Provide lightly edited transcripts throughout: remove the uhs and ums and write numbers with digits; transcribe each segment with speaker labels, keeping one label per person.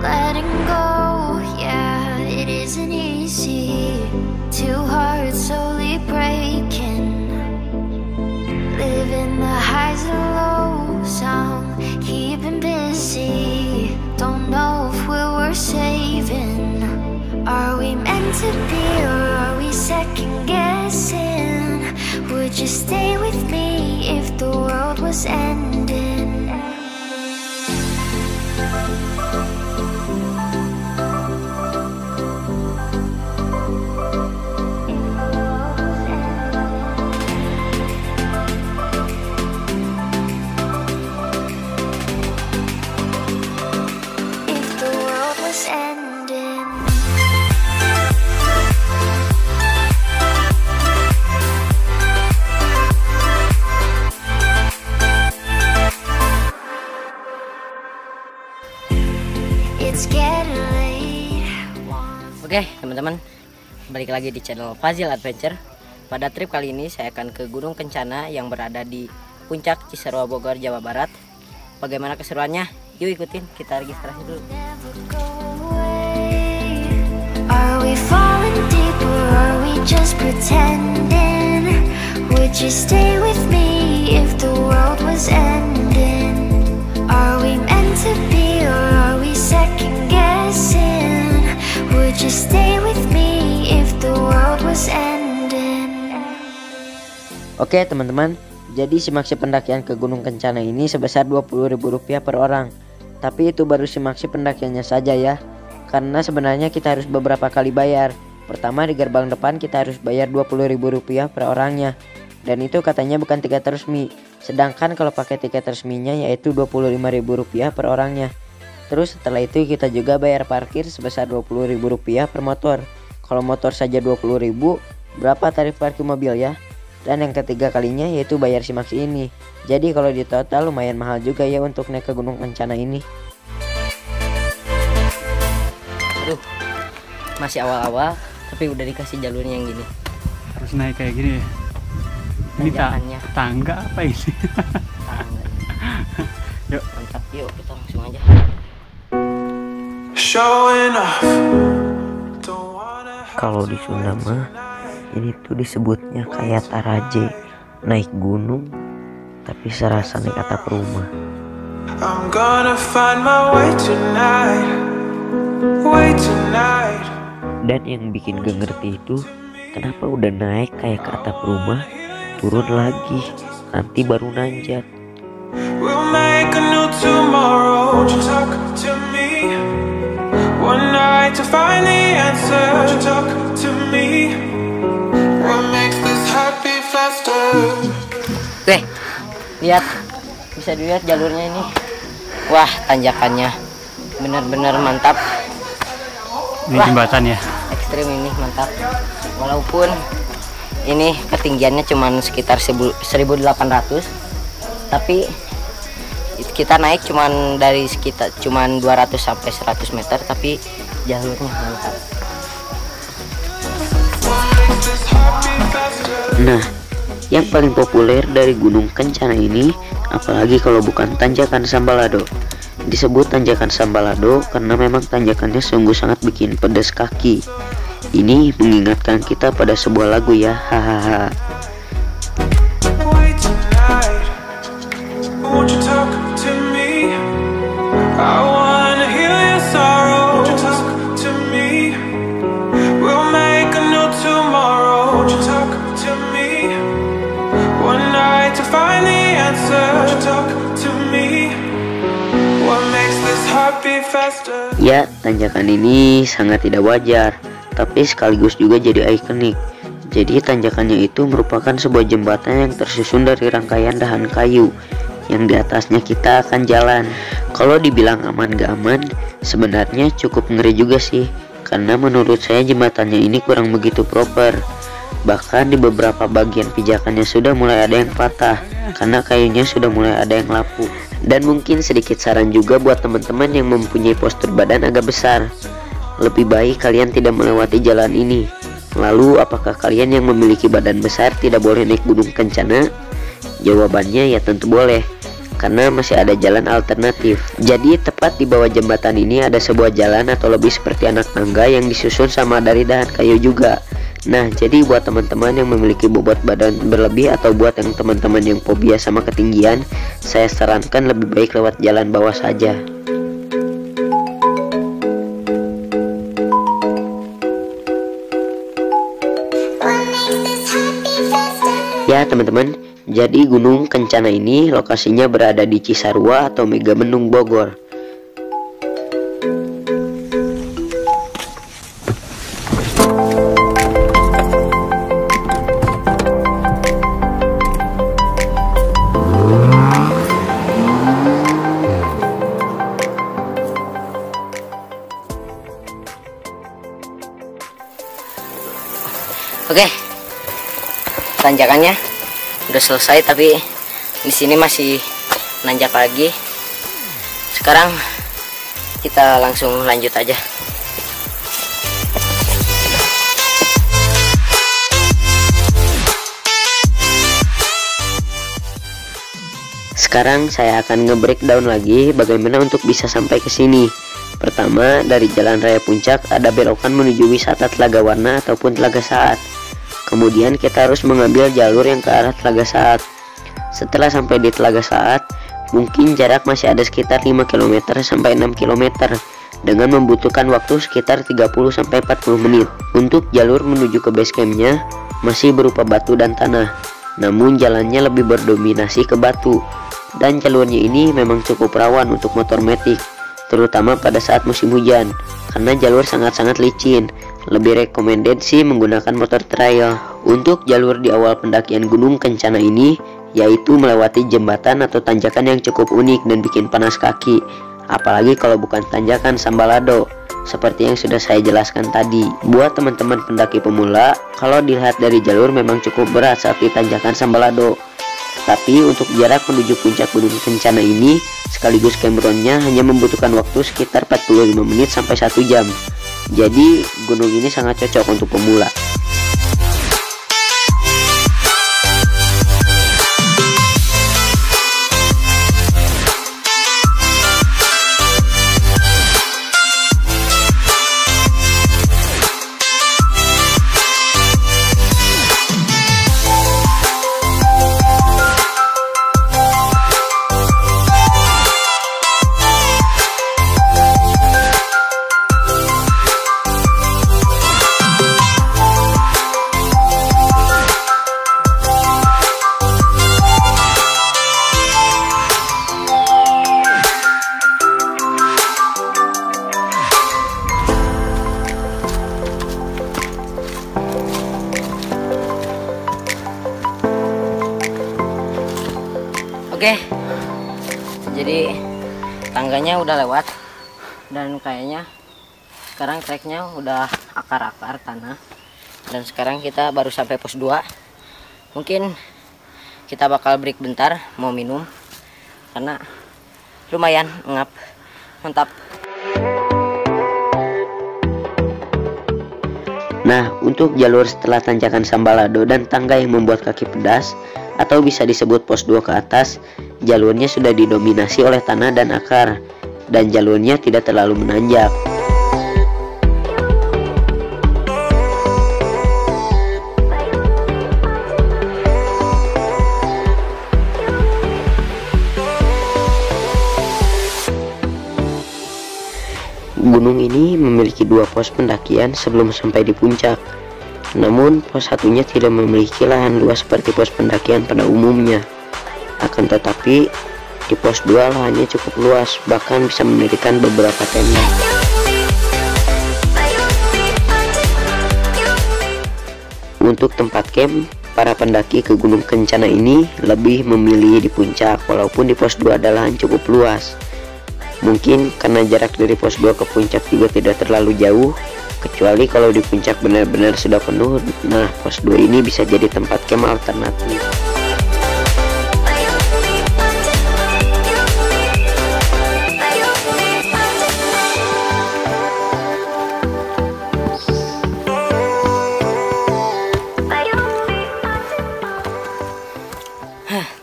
Speaker 1: letting go, yeah, it isn't easy. Two hearts slowly breaking, living the highs and lows, I'm keeping busy. Don't know if we're worth saving. Are we meant to be, or are we second guessing? Would you stay with me if the world was ending?
Speaker 2: Oke teman-teman, balik lagi di channel Fazil Adventure. Pada trip kali ini saya akan ke Gunung Kencana yang berada di Puncak Cisarua, Bogor, Jawa Barat. Bagaimana keseruannya? Yuk ikutin, kita registrasi dulu.
Speaker 1: Are we falling deep or are we just pretending? Would you stay with me if the world was ending? Are we meant to be or are we second guessing? Would you stay with me if the world was ending?
Speaker 3: Oke teman-teman, jadi simaksi pendakian ke Gunung Kencana ini sebesar Rp20.000 per orang. Tapi itu baru simaksi pendakiannya saja ya, karena sebenarnya kita harus beberapa kali bayar. Pertama di gerbang depan kita harus bayar Rp20.000 per orangnya, dan itu katanya bukan tiket resmi. Sedangkan kalau pakai tiket resminya yaitu Rp25.000 per orangnya. Terus setelah itu kita juga bayar parkir sebesar Rp20.000 per motor. Kalau motor saja Rp20.000, berapa tarif parkir mobil ya? Dan yang ketiga kalinya yaitu bayar simaksi ini. Jadi kalau di total lumayan mahal juga ya untuk naik ke Gunung Kencana ini.
Speaker 2: Aduh, masih awal-awal tapi udah dikasih jalurnya yang gini.
Speaker 4: Harus naik kayak gini ya? Ini tangga apa ini?
Speaker 2: Tangga.
Speaker 4: Yuk,
Speaker 2: mantap, yuk kita langsung aja.
Speaker 3: Kalau di Sunda mah ini tuh disebutnya kayak taraje, naik gunung tapi serasa naik atap rumah. Dan yang bikin gak ngerti itu kenapa udah naik kayak ke atap rumah, turun lagi, nanti baru nanjak.
Speaker 5: We'll make a new tomorrow. Won't you talk to me? One night to find the answer. Won't you talk to me? What makes this happy faster?
Speaker 2: Oke, lihat, bisa dilihat jalurnya ini. Wah, tanjakannya benar-benar mantap.
Speaker 4: Ini jembatan ya?
Speaker 2: Ekstrim ini, mantap. Walaupun ini ketinggiannya cuma sekitar 1.800, tapi kita naik cuman dari sekitar 200 sampai 100 meter, tapi jalurnya mantap.
Speaker 3: Nah, yang paling populer dari Gunung Kencana ini, apalagi kalau bukan tanjakan Sambalado. Disebut tanjakan Sambalado karena memang tanjakannya sungguh sangat bikin pedas kaki. Ini mengingatkan kita pada sebuah lagu ya, hahaha. Ya, tanjakan ini sangat tidak wajar, tapi sekaligus juga jadi ikonik. Jadi tanjakannya itu merupakan sebuah jembatan yang tersusun dari rangkaian dahan kayu yang di atasnya kita akan jalan. Kalau dibilang aman gak aman, sebenarnya cukup ngeri juga sih, karena menurut saya jembatannya ini kurang begitu proper. Bahkan di beberapa bagian pijakannya sudah mulai ada yang patah karena kayunya sudah mulai ada yang lapuk. Dan mungkin sedikit saran juga buat teman-teman yang mempunyai postur badan agak besar, lebih baik kalian tidak melewati jalan ini. Lalu apakah kalian yang memiliki badan besar tidak boleh naik Gunung Kencana? Jawabannya ya tentu boleh, karena masih ada jalan alternatif. Jadi tepat di bawah jembatan ini ada sebuah jalan atau lebih seperti anak tangga yang disusun sama dari dahan kayu juga. Nah, jadi buat teman-teman yang memiliki bobot badan berlebih atau buat yang teman-teman yang fobia sama ketinggian, saya sarankan lebih baik lewat jalan bawah saja. Ya teman-teman, jadi Gunung Kencana ini lokasinya berada di Cisarua atau Megamendung Bogor.
Speaker 2: Oke, tanjakannya udah selesai, tapi di sini masih nanjak lagi. Sekarang kita langsung lanjut aja.
Speaker 3: Sekarang saya akan nge-breakdown lagi bagaimana untuk bisa sampai ke sini. Pertama, dari Jalan Raya Puncak ada belokan menuju wisata Telaga Warna ataupun Telaga Saat. Kemudian kita harus mengambil jalur yang ke arah Telaga Saat. Setelah sampai di Telaga Saat, mungkin jarak masih ada sekitar 5 km sampai 6 km dengan membutuhkan waktu sekitar 30 sampai 40 menit. Untuk jalur menuju ke base campnya masih berupa batu dan tanah, namun jalannya lebih berdominasi ke batu. Dan jalurnya ini memang cukup rawan untuk motor metik, terutama pada saat musim hujan, karena jalur sangat-sangat licin. Lebih recommended sih menggunakan motor trail. Untuk jalur di awal pendakian Gunung Kencana ini, yaitu melewati jembatan atau tanjakan yang cukup unik dan bikin panas kaki, apalagi kalau bukan tanjakan Sambalado seperti yang sudah saya jelaskan tadi. Buat teman-teman pendaki pemula, kalau dilihat dari jalur memang cukup berat saat di tanjakan Sambalado. Tapi untuk jarak menuju puncak Gunung Kencana ini sekaligus campgroundnya hanya membutuhkan waktu sekitar 45 menit sampai 1 jam. Jadi gunung ini sangat cocok untuk pemula.
Speaker 2: Oke, jadi tangganya udah lewat dan kayaknya sekarang treknya udah akar-akar tanah, dan sekarang kita baru sampai pos 2. Mungkin kita bakal break bentar mau minum karena lumayan ngap. Mantap.
Speaker 3: Nah, untuk jalur setelah tanjakan Sambalado dan tangga yang membuat kaki pedas atau bisa disebut pos 2 ke atas, jalurnya sudah didominasi oleh tanah dan akar, dan jalurnya tidak terlalu menanjak. Gunung ini memiliki 2 pos pendakian sebelum sampai di puncak. Namun pos satunya tidak memiliki lahan luas seperti pos pendakian pada umumnya. Akan tetapi di pos 2 lahannya cukup luas, bahkan bisa mendirikan beberapa tenda. Untuk tempat camp, para pendaki ke Gunung Kencana ini lebih memilih di puncak, walaupun di pos 2 ada lahan cukup luas. Mungkin karena jarak dari pos 2 ke puncak juga tidak terlalu jauh, kecuali kalau di puncak benar-benar sudah penuh. Nah, pos 2 ini bisa jadi tempat camp alternatif.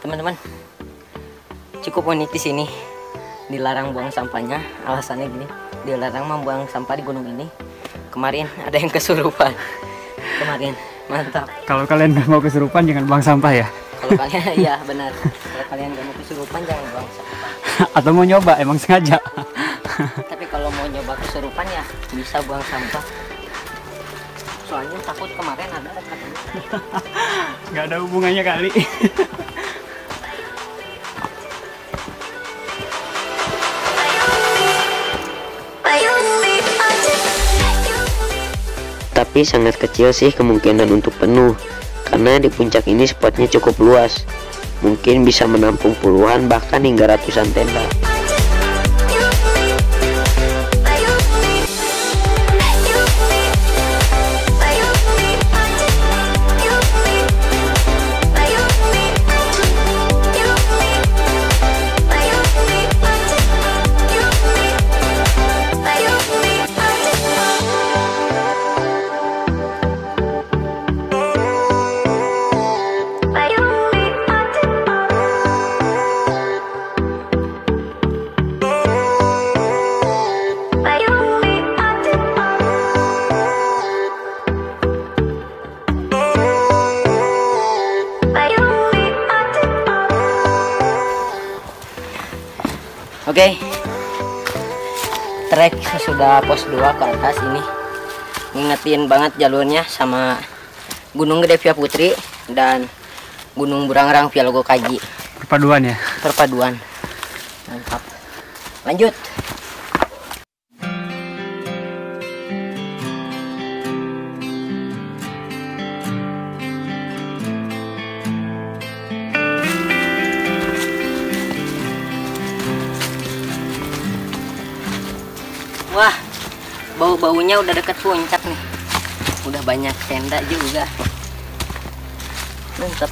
Speaker 2: Teman-teman, cukup Komunitas sini dilarang buang sampahnya. Alasannya gini, dilarang membuang sampah di gunung ini. Kemarin ada yang kesurupan. Kemarin mantap.
Speaker 4: Kalau kalian nggak mau kesurupan jangan buang sampah ya.
Speaker 2: Kalau kalian iya benar. Kalau kalian gak mau kesurupan jangan buang sampah.
Speaker 4: Atau mau nyoba emang sengaja.
Speaker 2: Tapi kalau mau nyoba kesurupan ya bisa buang sampah. Soalnya takut kemarin ada katanya.
Speaker 4: Nggak ada hubungannya kali.
Speaker 3: Tapi sangat kecil sih kemungkinan untuk penuh, karena di puncak ini spotnya cukup luas. Mungkin bisa menampung puluhan bahkan hingga ratusan tenda.
Speaker 2: Oke, trek sudah pos 2 ke atas ini. Ngingetin banget jalurnya sama Gunung Gede Via Putri dan Gunung Burangrang Via Logo Kaji.
Speaker 4: Perpaduan ya?
Speaker 2: Perpaduan. Mantap. Lanjut. Wah, bau-baunya udah deket puncak nih. Udah banyak tenda juga. Mantap.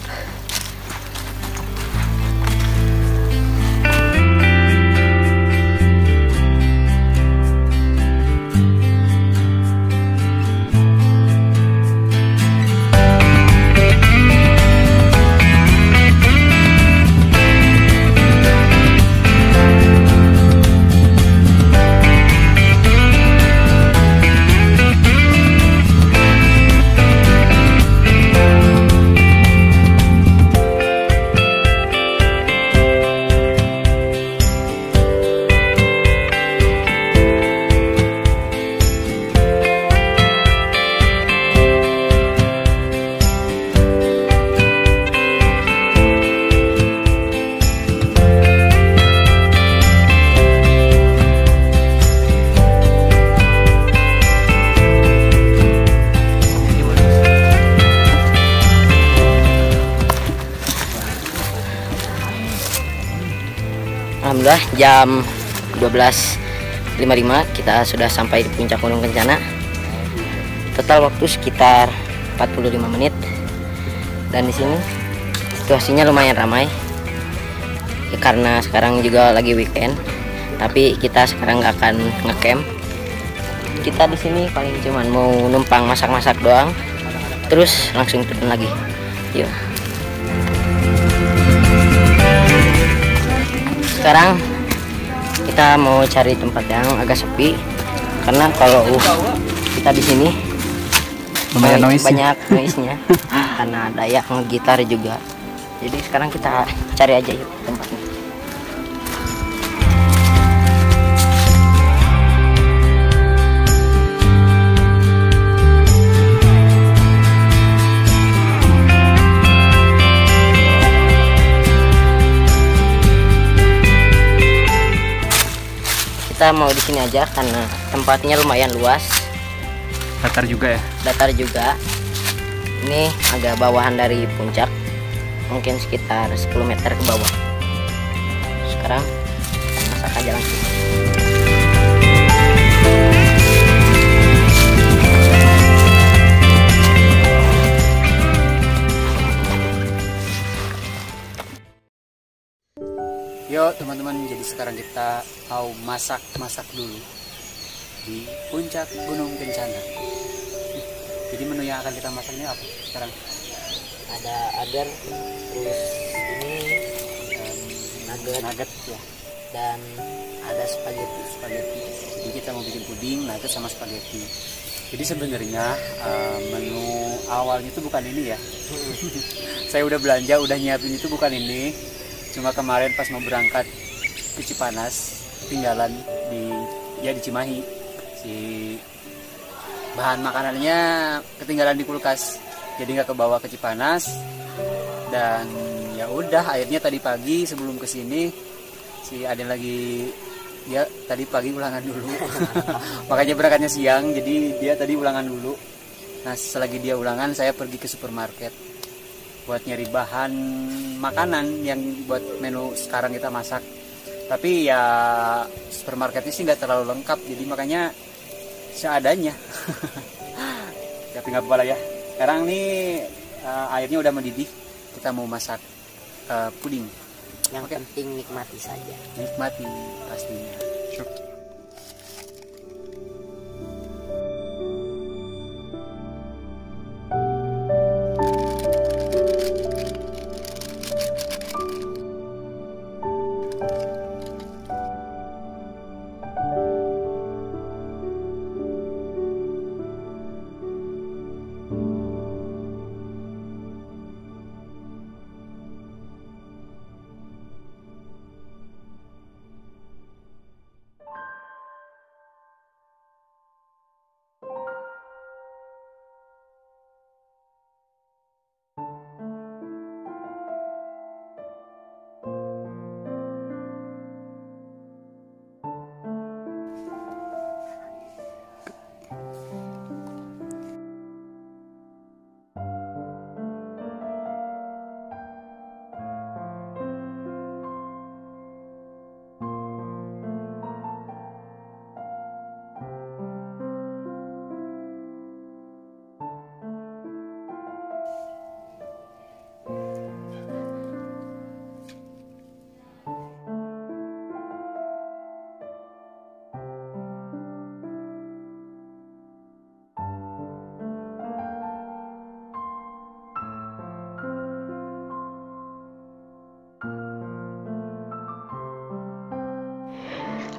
Speaker 2: Alhamdulillah jam 12.55 kita sudah sampai di puncak Gunung Kencana. Total waktu sekitar 45 menit. Dan di sini situasinya lumayan ramai. Ya, karena sekarang juga lagi weekend. Tapi kita sekarang nggak akan ngecamp. Kita di sini paling cuman mau numpang masak-masak doang. Terus langsung turun lagi. Yuk. Sekarang kita mau cari tempat yang agak sepi karena kalau kita di sini banyak noise-nya karena ada yang gitar juga. Jadi sekarang kita cari aja yuk tempatnya. Kita mau di sini aja karena tempatnya lumayan luas.
Speaker 4: Datar juga ya?
Speaker 2: Datar juga. Ini agak bawahan dari puncak. Mungkin sekitar 10 meter ke bawah. Sekarang masak aja langsung.
Speaker 4: Yo teman-teman, jadi sekarang kita mau masak dulu di puncak Gunung Kencana. Jadi menu yang akan kita masak ini apa sekarang?
Speaker 2: Ada agar, terus ini nugget ya, dan ada spaghetti.
Speaker 4: Jadi kita mau bikin puding, nugget sama spaghetti. Jadi sebenarnya menu awalnya itu bukan ini ya. Saya udah belanja, udah nyiapin itu bukan ini. Cuma kemarin pas mau berangkat ke Cipanas, tinggalan di Cimahi. Si bahan makanannya ketinggalan di kulkas. Jadi nggak kebawa ke Cipanas. Dan ya udah, akhirnya tadi pagi sebelum kesini si Aden lagi, dia tadi pagi ulangan dulu. Makanya berangkatnya siang, jadi dia tadi ulangan dulu. Nah selagi dia ulangan, saya pergi ke supermarket buat nyari bahan makanan yang buat menu sekarang kita masak. Tapi ya supermarketnya sih nggak terlalu lengkap, jadi makanya seadanya. Tapi nggak apa-apa lah ya. Sekarang nih airnya udah mendidih, kita mau masak puding.
Speaker 2: Yang penting nikmati saja.
Speaker 4: Nikmati pastinya.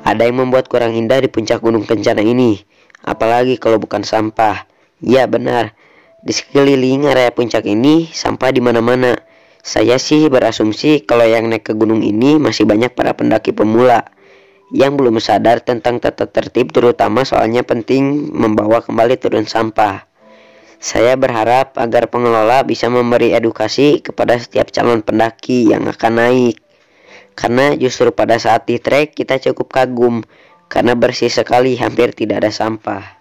Speaker 3: Ada yang membuat kurang indah di puncak Gunung Kencana ini, apalagi kalau bukan sampah. Ya benar, di sekeliling area puncak ini sampah di mana-mana. Saya sih berasumsi kalau yang naik ke gunung ini masih banyak para pendaki pemula yang belum sadar tentang tata tertib, terutama soalnya penting membawa kembali turun sampah. Saya berharap agar pengelola bisa memberi edukasi kepada setiap calon pendaki yang akan naik. Karena justru pada saat di trek kita cukup kagum karena bersih sekali, hampir tidak ada sampah.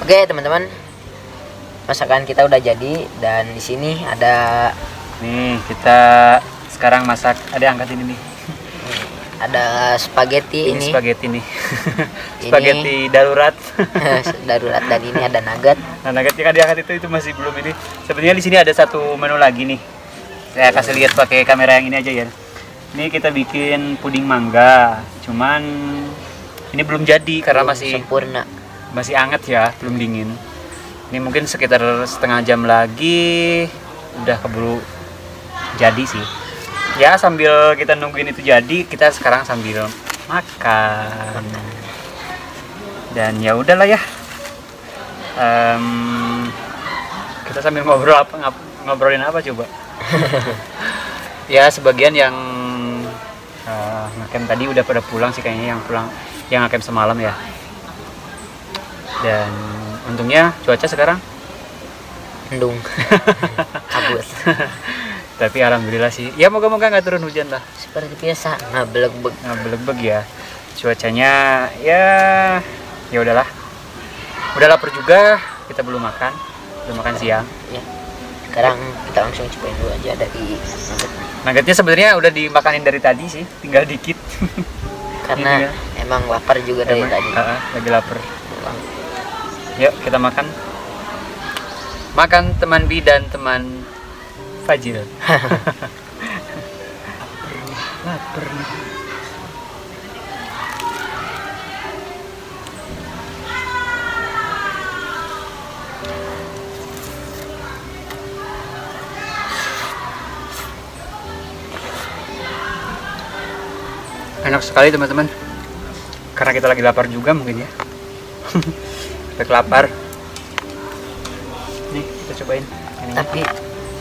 Speaker 2: Oke teman-teman, masakan kita udah jadi dan di sini ada
Speaker 4: Nih kita sekarang masak. Ada angkat ini nih.
Speaker 2: ada spaghetti
Speaker 4: Ini
Speaker 2: ini.
Speaker 4: spaghetti nih. Spaghetti darurat.
Speaker 2: Darurat, dan ini ada nugget.
Speaker 4: Nah, nuggetnya kan diangkat itu masih belum ini. Sebenarnya di sini ada satu menu lagi nih. Saya kasih lihat pakai kamera yang ini aja ya. Ini kita bikin puding mangga. Cuman ini belum jadi karena
Speaker 2: Belum
Speaker 4: masih
Speaker 2: sempurna.
Speaker 4: hangat ya, belum dingin. Ini mungkin sekitar setengah jam lagi udah keburu jadi sih. Ya sambil kita nungguin itu jadi, kita sekarang sambil makan. Dan ya udahlah ya. Kita sambil ngobrolin apa coba? Ya sebagian yang ngakem tadi udah pada pulang sih kayaknya, yang ngakem semalam ya. Dan untungnya cuaca sekarang
Speaker 2: Mendung. Kabut.
Speaker 4: tapi alhamdulillah sih ya, moga-moga nggak turun hujan lah.
Speaker 2: Seperti biasa,
Speaker 4: Ngebeleg-beg ya cuacanya. Ya udahlah, udah lapar juga, kita belum makan siang
Speaker 2: ya. Sekarang kita langsung cobain dulu aja dari nugget.
Speaker 4: nuggetnya. Sebenarnya udah dimakanin dari tadi sih, tinggal dikit.
Speaker 2: Karena
Speaker 4: Ini
Speaker 2: emang lapar juga dari tadi.
Speaker 4: lagi lapar. Yuk kita makan teman Bi dan teman Fajil. Lapar nih. Enak sekali teman-teman, karena kita lagi lapar juga mungkin ya. Efek lapar. Nih kita cobain ini.
Speaker 2: Tapi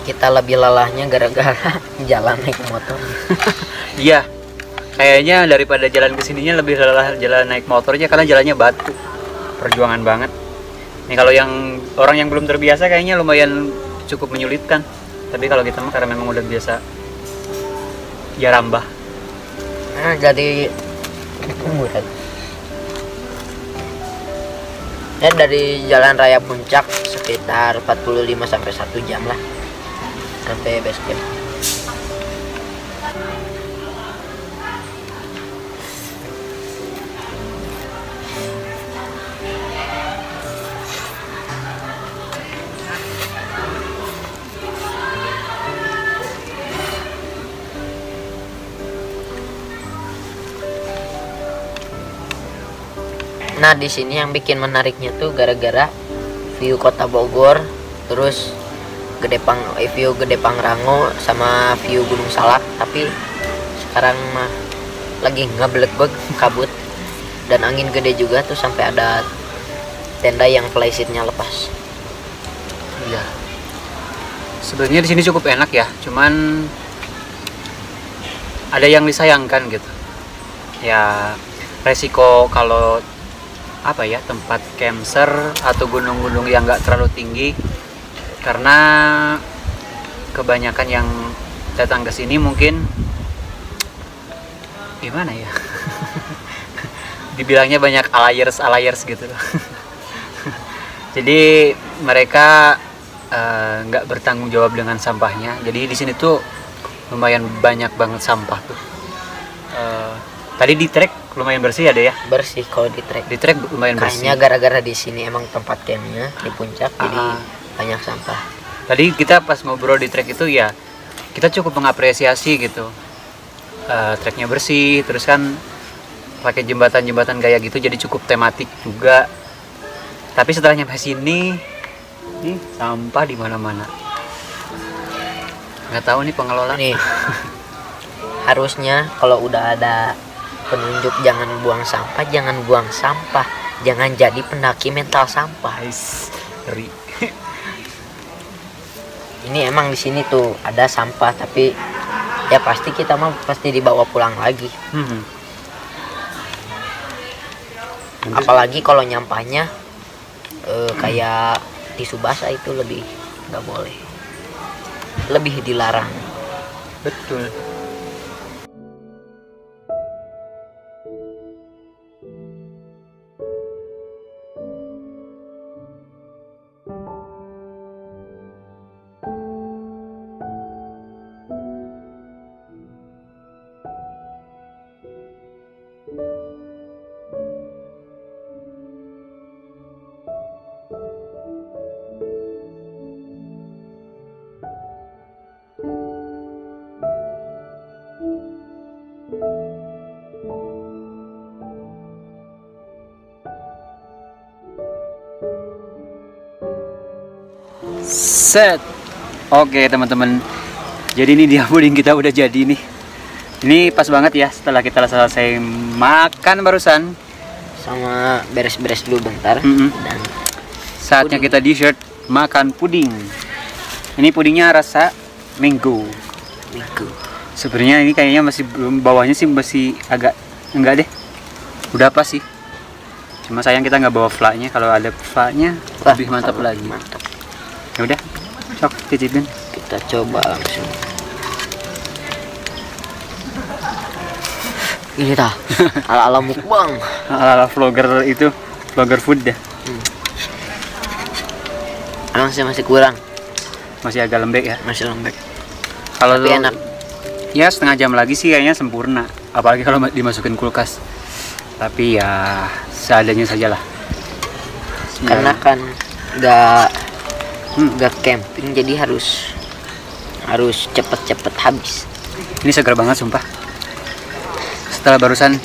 Speaker 2: kita lebih lelahnya gara-gara jalan naik motor.
Speaker 4: Iya, kayaknya daripada jalan kesininya lebih lelah jalan naik motornya, karena jalannya batu, perjuangan banget. Nih kalau yang orang yang belum terbiasa kayaknya lumayan cukup menyulitkan. Tapi kalau kita mah karena memang udah biasa, ya rambah.
Speaker 2: Nah, jadi murah. Ya dari Jalan Raya Puncak sekitar 45 sampai 1 jam lah sampai base camp. Nah, di sini yang bikin menariknya tuh gara-gara view Kota Bogor, terus view Gede Pangrango sama view Gunung Salak. Tapi sekarang mah lagi ngebeleg-beg kabut dan angin gede juga tuh, sampai ada tenda yang playseatnya lepas.
Speaker 4: Iya. Sebenarnya di sini cukup enak ya, cuman ada yang disayangkan gitu. Ya resiko kalau apa ya, tempat campser atau gunung-gunung yang nggak terlalu tinggi, karena kebanyakan yang datang ke sini mungkin gimana ya, dibilangnya banyak alayers gitu. Jadi mereka nggak bertanggung jawab dengan sampahnya. Jadi di sini tuh lumayan banyak banget sampah tuh. Tadi di trek lumayan bersih ada ya?
Speaker 2: Bersih kalau di trek.
Speaker 4: Di trek lumayan bersih.
Speaker 2: Kayaknya gara-gara di sini emang tempat campnya di puncak, jadi banyak sampah.
Speaker 4: Tadi kita pas ngobrol di trek itu ya, kita cukup mengapresiasi gitu. Treknya bersih, terus kan pakai jembatan-jembatan gaya gitu, jadi cukup tematik juga. Tapi setelah nyampe sini, nih sampah di mana-mana. Nggak tahu nih pengelola.
Speaker 2: Nih, harusnya kalau udah ada penunjuk jangan buang sampah, jangan jadi pendaki mental sampah.
Speaker 4: Ngeri.
Speaker 2: Ini emang di sini tuh ada sampah, tapi ya pasti kita mah pasti dibawa pulang lagi. Apalagi kalau nyampahnya kayak tisu basah, itu lebih nggak boleh, lebih dilarang.
Speaker 4: Betul. Set. Oke teman-teman, jadi ini dia puding kita udah jadi nih. Ini pas banget ya setelah kita selesai makan barusan.
Speaker 2: Sama beres-beres dulu bentar.
Speaker 4: Dan saatnya kita dessert makan puding. Ini pudingnya rasa mango. Sebenarnya ini kayaknya masih belum, bawahnya sih masih agak enggak deh. Udah apa sih? Cuma sayang kita nggak bawa flaknya. Kalau ada flaknya lebih mantap lagi.
Speaker 2: Mantap.
Speaker 4: Ya udah, sok cicipin.
Speaker 2: Kita coba langsung. Ini tah, ala-ala mukbang.
Speaker 4: Ala-ala vlogger itu, vlogger food dah.
Speaker 2: Masih kurang,
Speaker 4: Masih agak lembek ya.
Speaker 2: masih lembek.
Speaker 4: Kalau
Speaker 2: Tapi enak.
Speaker 4: Ya setengah jam lagi sih kayaknya sempurna. Apalagi kalau dimasukin kulkas. Tapi ya seadanya sajalah.
Speaker 2: Karena kan nggak camping, jadi harus cepet-cepet habis.
Speaker 4: Ini segar banget sumpah. Setelah barusan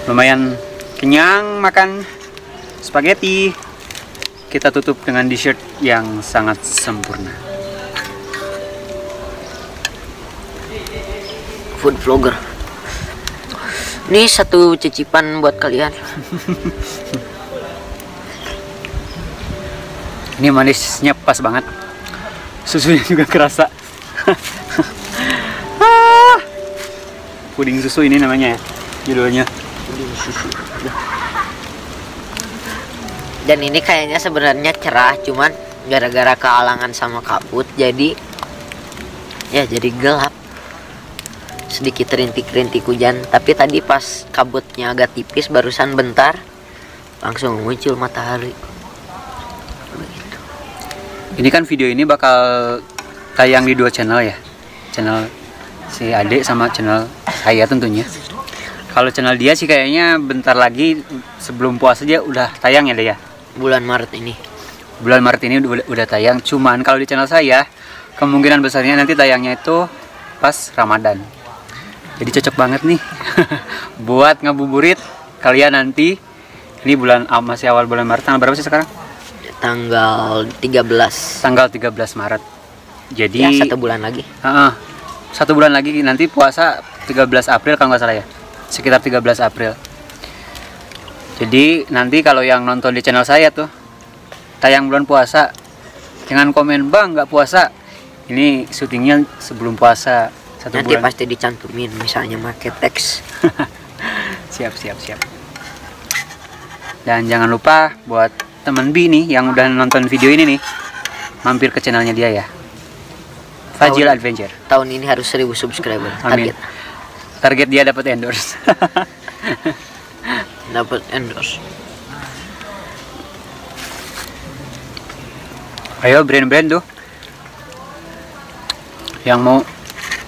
Speaker 4: lumayan kenyang makan spaghetti, kita tutup dengan dessert yang sangat sempurna.
Speaker 2: Food vlogger. Ini satu cicipan buat kalian.
Speaker 4: Ini manisnya pas banget, susunya juga kerasa. Puding susu ini namanya ya, judulnya.
Speaker 2: Dan ini kayaknya sebenarnya cerah, cuman gara-gara kehalangan sama kabut jadi gelap. Sedikit rintik-rintik hujan, tapi tadi pas kabutnya agak tipis barusan bentar langsung muncul matahari. Begitu.
Speaker 4: Ini kan video ini bakal tayang di 2 channel ya, channel si Ade sama channel saya tentunya. Kalau channel dia sih kayaknya bentar lagi sebelum puasa aja udah tayang ya, Dea ya.
Speaker 2: Bulan Maret ini.
Speaker 4: Bulan Maret ini udah tayang. Cuman kalau di channel saya kemungkinan besarnya nanti tayangnya itu pas Ramadan. Jadi cocok banget nih buat ngabuburit kalian nanti. Ini masih awal bulan Maret. Tanggal berapa sih sekarang?
Speaker 2: Tanggal 13.
Speaker 4: Tanggal 13 Maret. Jadi
Speaker 2: Ya, 1 bulan lagi.
Speaker 4: 1 bulan lagi nanti puasa 13 April kalau nggak salah ya. Sekitar 13 April. Jadi nanti kalau yang nonton di channel saya tuh tayang bulan puasa, jangan komen bang nggak puasa. Ini syutingnya sebelum puasa 1
Speaker 2: Nanti
Speaker 4: bulan.
Speaker 2: pasti dicantumin misalnya pakai teks.
Speaker 4: Siap. Dan jangan lupa buat teman B nih yang udah nonton video ini nih, mampir ke channelnya dia ya, Fajil Adventure.
Speaker 2: Tahun ini harus 1000 subscriber.
Speaker 4: Amin. Target dia dapat endorse.
Speaker 2: Dapat endorse.
Speaker 4: Ayo brand-brand tuh yang mau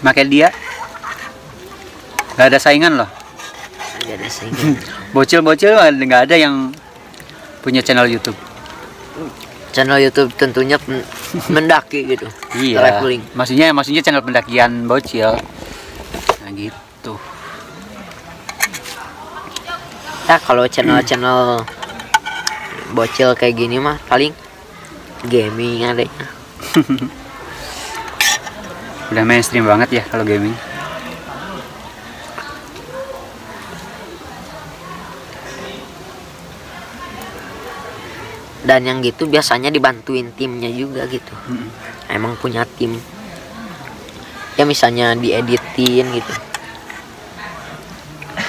Speaker 4: pakai dia, nggak ada saingan loh.
Speaker 2: Nggak ada saingan.
Speaker 4: Bocil-bocil nggak ada yang punya channel YouTube.
Speaker 2: Channel YouTube tentunya mendaki gitu.
Speaker 4: Iya.
Speaker 2: Traveling.
Speaker 4: Maksudnya channel pendakian bocil. Nah gitu.
Speaker 2: Nah kalau channel bocil kayak gini mah paling gaming adanya.
Speaker 4: Udah mainstream banget ya kalau gaming.
Speaker 2: Dan yang gitu biasanya dibantuin timnya juga gitu. Emang punya tim. Ya misalnya dieditin gitu.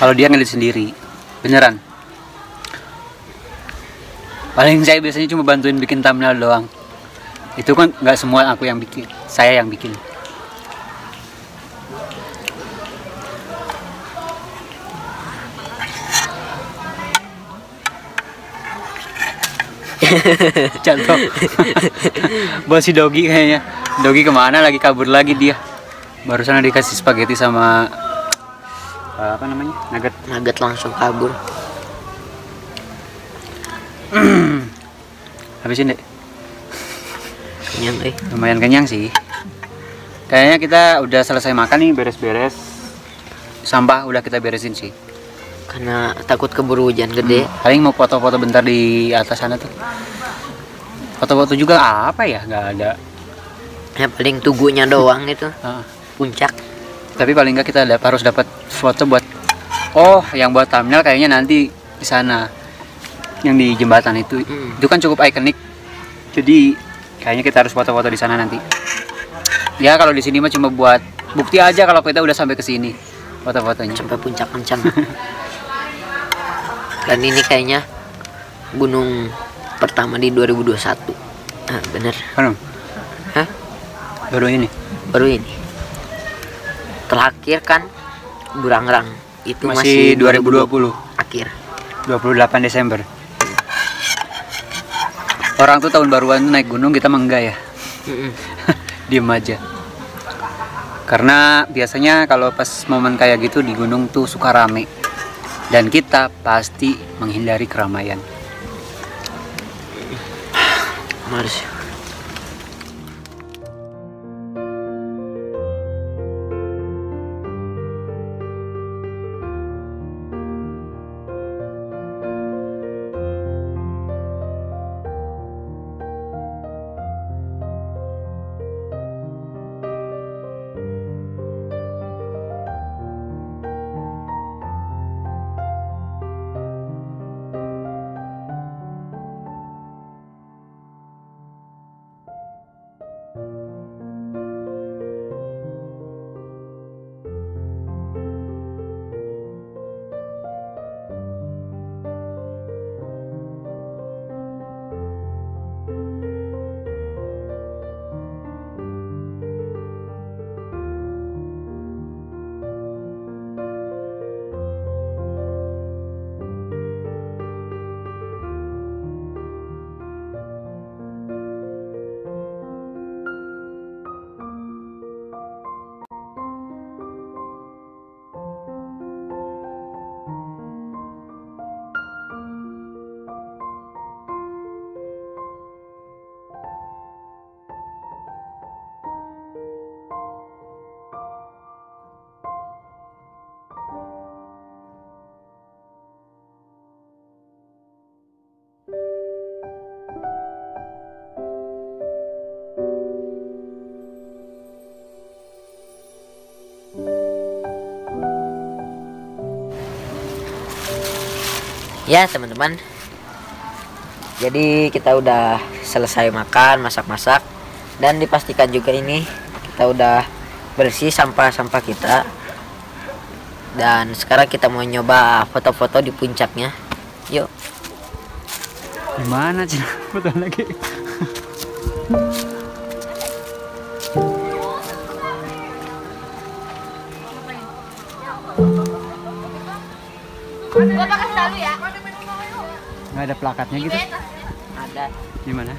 Speaker 4: Kalau dia ngedit sendiri, beneran. Paling saya biasanya cuma bantuin bikin thumbnail doang. Itu kan nggak semua aku yang bikin, saya yang bikin. Contoh. Buat si Dogi kayaknya. Dogi kemana lagi, kabur lagi dia. Barusan dikasih spaghetti sama apa namanya,
Speaker 2: Nugget langsung kabur.
Speaker 4: Habisin deh.
Speaker 2: Kenyang
Speaker 4: Lumayan kenyang sih. Kayaknya kita udah selesai makan nih, beres-beres. Sampah udah kita beresin sih.
Speaker 2: Karena takut keburu hujan gede.
Speaker 4: Paling mau foto-foto bentar di atas sana tuh. Foto-foto juga apa ya, nggak ada.
Speaker 3: Ya paling tugunya doang gitu.
Speaker 4: Ah.
Speaker 3: Puncak.
Speaker 4: Tapi paling nggak kita harus dapat foto buat, oh yang buat thumbnail kayaknya nanti di sana, yang di jembatan itu. Itu kan cukup ikonik. Jadi kayaknya kita harus foto-foto di sana nanti. Ya kalau di sini mah cuma buat bukti aja kalau kita udah sampai ke sini, foto-fotonya.
Speaker 3: Sampai puncak Kencan. Dan ini kayaknya gunung pertama di 2021. Nah, bener.
Speaker 4: Kan?
Speaker 3: Hah?
Speaker 4: Baru ini.
Speaker 3: Baru ini. Terakhir kan Burangrang itu
Speaker 4: Masih 2020.
Speaker 3: akhir.
Speaker 4: 28 Desember. Orang tuh tahun baruan naik gunung, kita mah enggak ya. Diem aja. Karena biasanya kalau pas momen kayak gitu di gunung tuh suka rame. Dan kita pasti menghindari keramaian.
Speaker 3: Mars. Ya teman-teman, jadi kita udah selesai makan, masak-masak, dan dipastikan juga ini kita udah bersih sampah-sampah kita. Dan sekarang kita mau nyoba foto-foto di puncaknya. Yuk.
Speaker 4: Gimana sih foto lagi?
Speaker 6: Gua pakai selalu ya.
Speaker 4: Nggak ada plakatnya gitu?
Speaker 3: Ada.
Speaker 4: Gimana?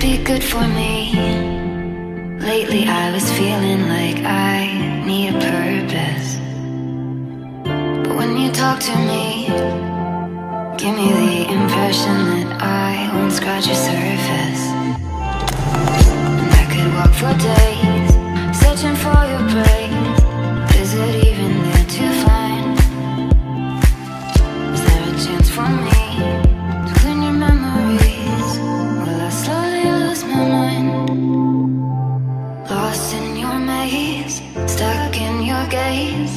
Speaker 1: be good for me. Lately I was feeling like I need a purpose, but when you talk to me, give me the impression that I won't scratch your surface. And I could walk for days, searching for your praise. Is it even there to find? Is there a chance for me to clean your memories? Will I slowly lose my mind? Lost in your maze, stuck in your gaze.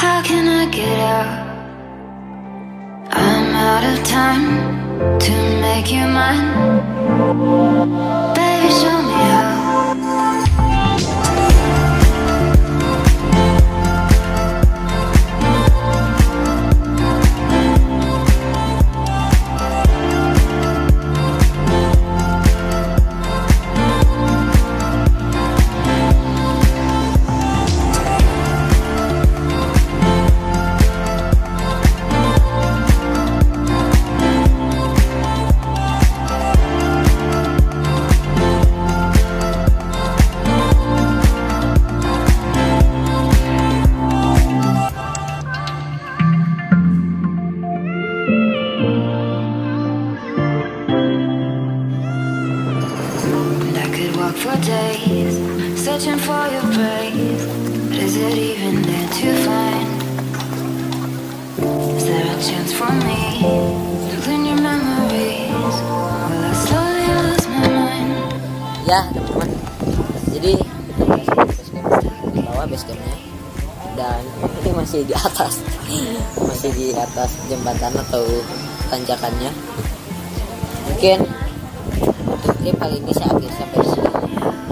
Speaker 1: How can I get out? I'm out of time to make you mine. Baby, show me how. For days, searching for your praise, but is it even there to find? Is there a chance for me to clean your memories? Will I slowly lose my mind?
Speaker 2: Ya teman-teman, jadi kita masih di bawah base campnya, dan ini masih di atas masih di atas jembatan atau tanjakannya. Mungkin clip kali ini saya akhir sampai di sini.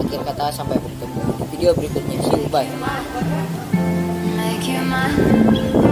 Speaker 2: Akhir kata, sampai bertemu di video berikutnya. See you, bye.
Speaker 1: Make you mine.